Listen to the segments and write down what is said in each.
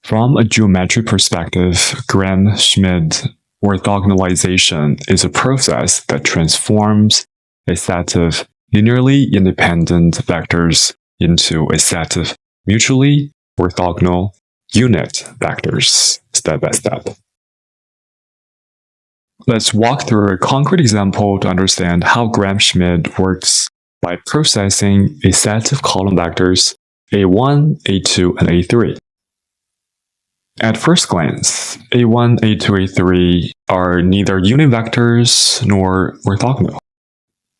From a geometric perspective, Gram-Schmidt orthogonalization is a process that transforms a set of linearly independent vectors into a set of mutually orthogonal unit vectors step by step. Let's walk through a concrete example to understand how Gram-Schmidt works by processing a set of column vectors A1, A2, and A3. At first glance, A1, A2, A3 are neither unit vectors nor orthogonal.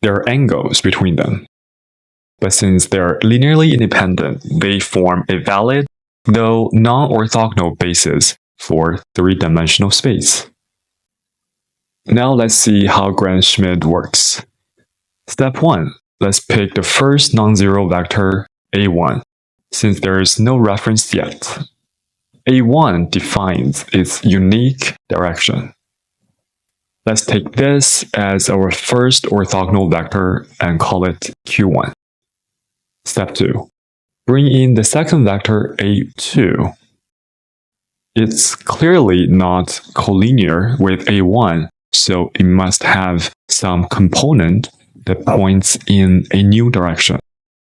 There are angles between them. But since they're linearly independent, they form a valid, though non-orthogonal basis for three-dimensional space. Now let's see how Gram-Schmidt works. Step 1. Let's pick the first non-zero vector, A1, since there is no reference yet. A1 defines its unique direction. Let's take this as our first orthogonal vector and call it Q1. Step 2. Bring in the second vector A2. It's clearly not collinear with A1, so it must have some component that points in a new direction.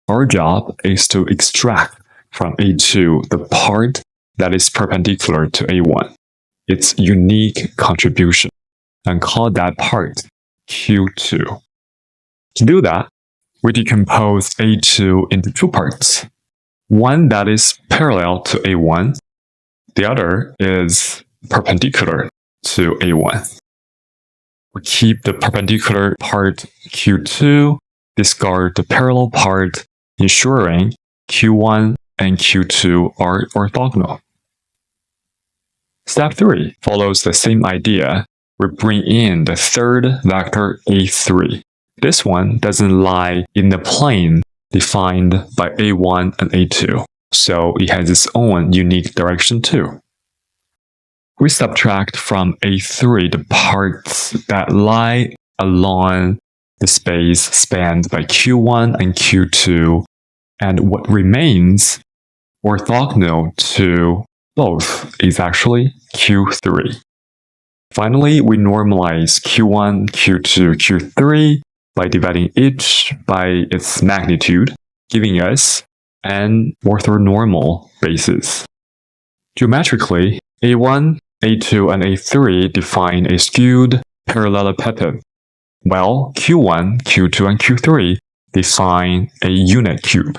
Our job is to extract from A2 the part that is perpendicular to A1, its unique contribution, and call that part Q2. To do that, we decompose A2 into two parts. One that is parallel to A1, the other is perpendicular to A1. We keep the perpendicular part Q2, discard the parallel part, ensuring Q1 and Q2 are orthogonal. Step 3 follows the same idea. We bring in the third vector A3. This one doesn't lie in the plane defined by A1 and A2, so it has its own unique direction too. We subtract from A3 the parts that lie along the space spanned by Q1 and Q2, and what remains orthogonal to both is actually Q3. Finally, we normalize Q1, Q2, Q3 by dividing each by its magnitude, giving us an orthonormal basis. Geometrically, A1, A2, and A3 define a skewed parallelepiped, while Q1, Q2, and Q3 define a unit cube.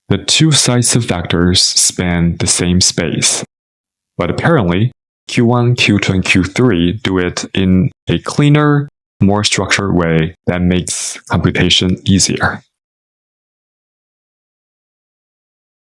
The two sets of vectors span the same space, but apparently, Q1, Q2, and Q3 do it in a cleaner, more structured way that makes computation easier.